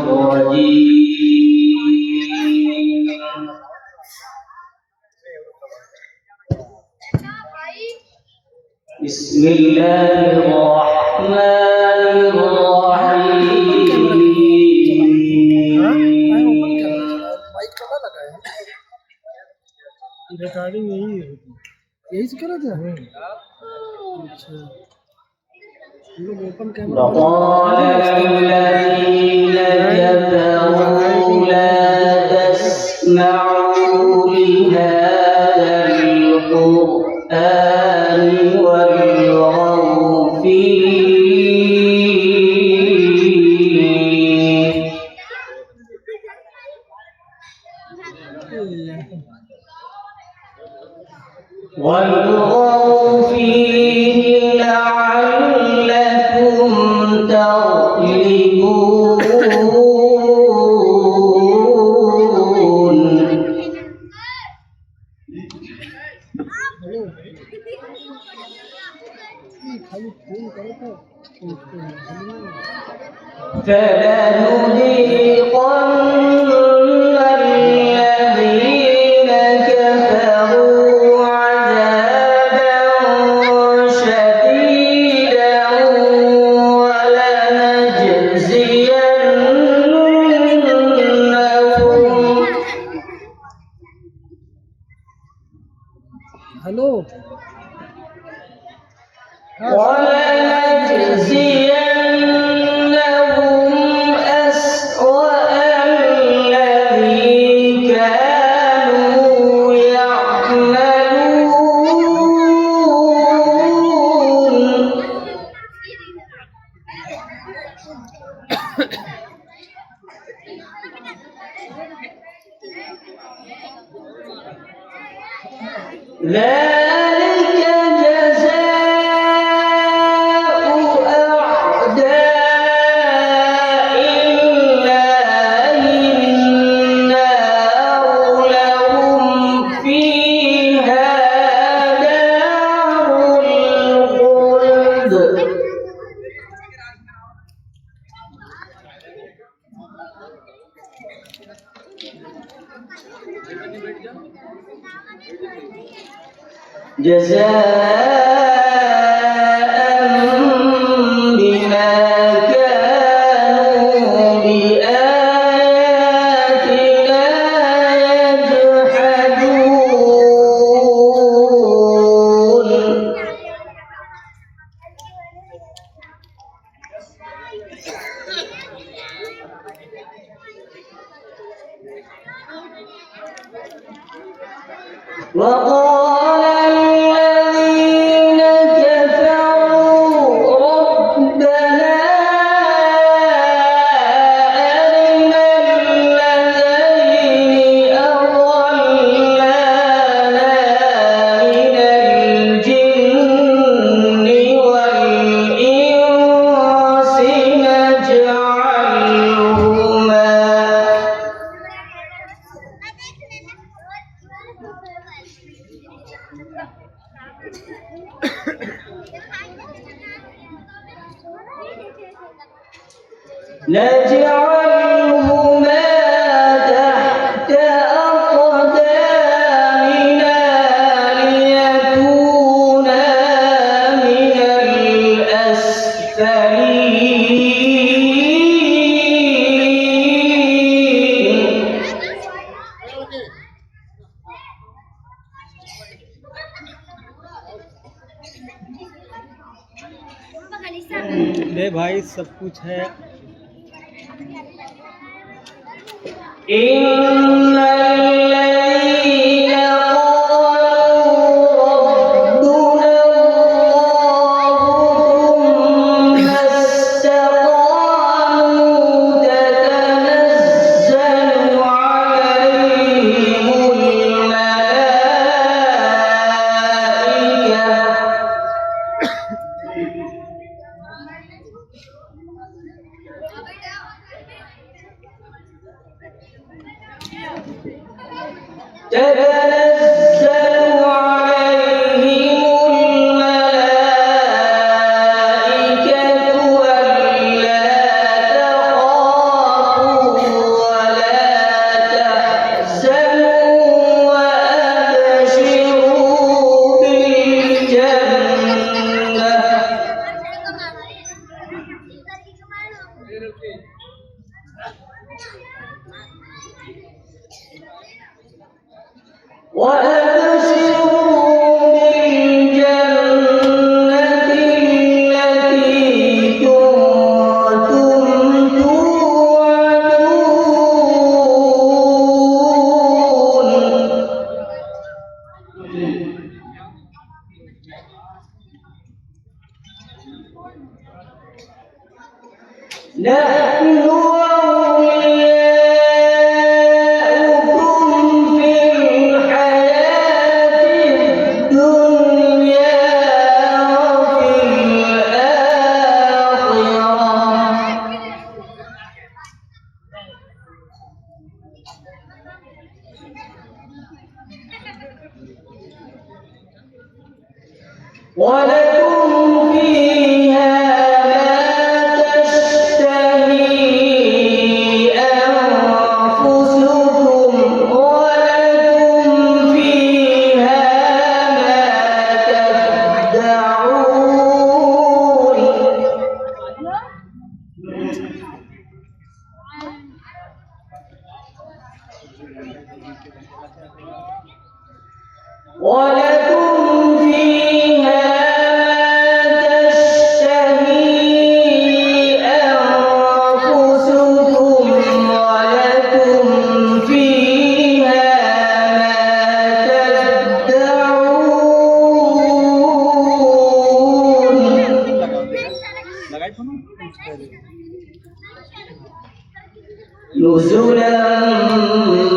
الرجيم بسم الله الرحمن الرحيم रिकॉर्डिंग यही से करा था अच्छा وقال الذين كفروا لا تسمعوا لهذا القرآن والغوا فيه لعلكم تغلبون فلنذيقن الذين كفروا عذابا شديدا ولنجزينهم हेलो ولنجزينهم أسوأ الذي كانوا يعملون ذلك جزاء أعداء الله النار لهم فيها دار الخلد جزاء بما كانوا بآياتنا يجحدون وقال الذين كفروا ربنا أرنا الذين أضلانا من الجن والإنس نجعلهما تحت أقدامنا ليكونا من الأسفلين ले भाई सब कुछ है إن الذين قالوا ربنا الله ثم استقاموا تتنزل عليهم تتنزل عليهم الملائكة ألا تخافوا وأبشروا بالجنة التي كنتم توعدون نحن أولياؤكم في الحياة الدنيا وفي الآخرة ولكم فيها ما تشتهي أنفسكم ولكم فيها ما تدعون ولكم فيها ما تشتهي أنفسكم ولكم فيها ما تدعون نزلا